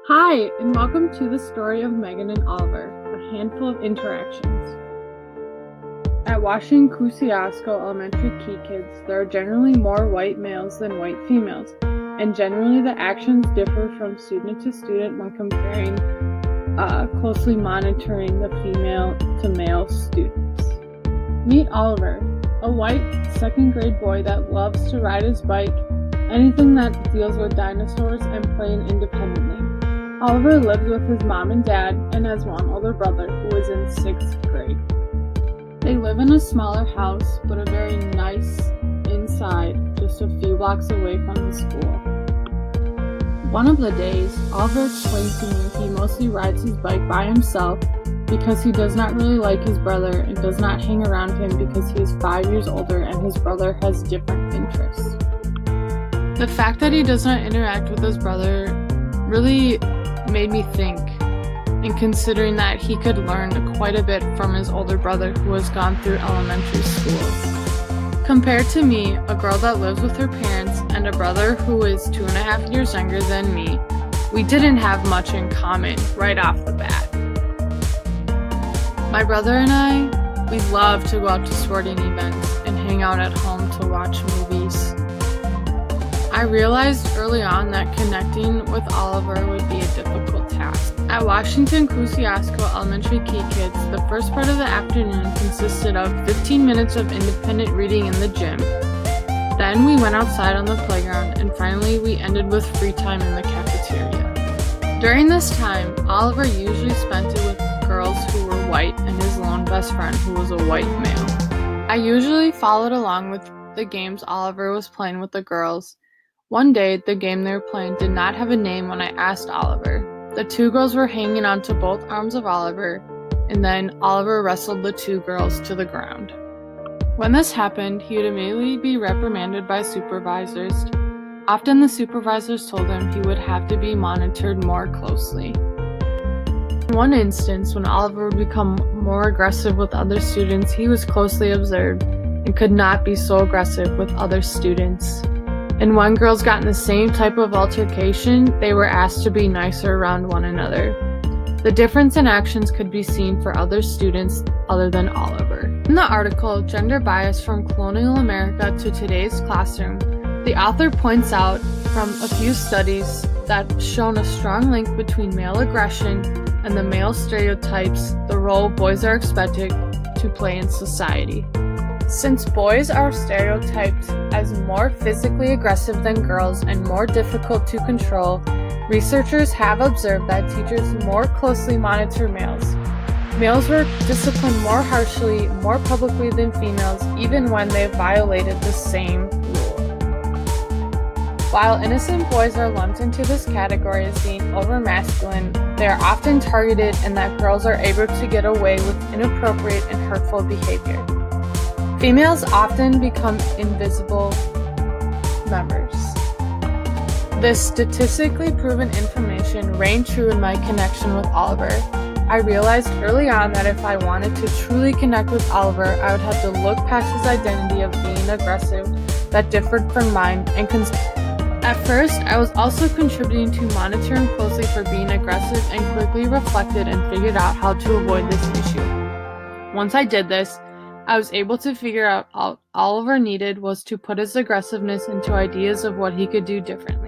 Hi, and welcome to the story of Megan and Oliver, a handful of interactions. At Washington Kosciuszko Elementary Key Kids, there are generally more white males than white females, and generally the actions differ from student to student when comparing closely monitoring the female to male students. Meet Oliver, a white second grade boy that loves to ride his bike, anything that deals with dinosaurs, and playing independently. Oliver lives with his mom and dad and has one older brother who is in 6th grade. They live in a smaller house, but a very nice inside, just a few blocks away from the school. One of the days, Oliver explained to me he mostly rides his bike by himself because he does not really like his brother and does not hang around him because he is 5 years older and his brother has different interests. The fact that he does not interact with his brother really made me think, and considering that he could learn quite a bit from his older brother who has gone through elementary school. Compared to me, a girl that lives with her parents, and a brother who is 2.5 years younger than me, we didn't have much in common right off the bat. My brother and I, we love to go out to sporting events and hang out at home to watch movies. I realized early on that connecting with Oliver would be a difficult task. At Washington Kosciuszko Elementary Key Kids, the first part of the afternoon consisted of 15 minutes of independent reading in the gym. Then we went outside on the playground, and finally we ended with free time in the cafeteria. During this time, Oliver usually spent it with girls who were white and his lone best friend who was a white male. I usually followed along with the games Oliver was playing with the girls. One day, the game they were playing did not have a name when I asked Oliver. The two girls were hanging onto both arms of Oliver, and then Oliver wrestled the two girls to the ground. When this happened, he would immediately be reprimanded by supervisors. Often the supervisors told him he would have to be monitored more closely. In one instance, when Oliver would become more aggressive with other students, he was closely observed and could not be so aggressive with other students. And when girls got in the same type of altercation, they were asked to be nicer around one another. The difference in actions could be seen for other students other than Oliver. In the article, Gender Bias from Colonial America to Today's Classroom, the author points out from a few studies that have shown a strong link between male aggression and the male stereotypes, the role boys are expected to play in society. Since boys are stereotyped as more physically aggressive than girls and more difficult to control, researchers have observed that teachers more closely monitor males. Males were disciplined more harshly, more publicly than females, even when they violated the same rule. While innocent boys are lumped into this category as being over-masculine, they are often targeted in that girls are able to get away with inappropriate and hurtful behavior. Females often become invisible members. This statistically proven information rang true in my connection with Oliver. I realized early on that if I wanted to truly connect with Oliver, I would have to look past his identity of being aggressive that differed from mine and At first, I was also contributing to monitor him closely for being aggressive and quickly reflected and figured out how to avoid this issue. Once I did this, I was able to figure out all Oliver needed was to put his aggressiveness into ideas of what he could do differently.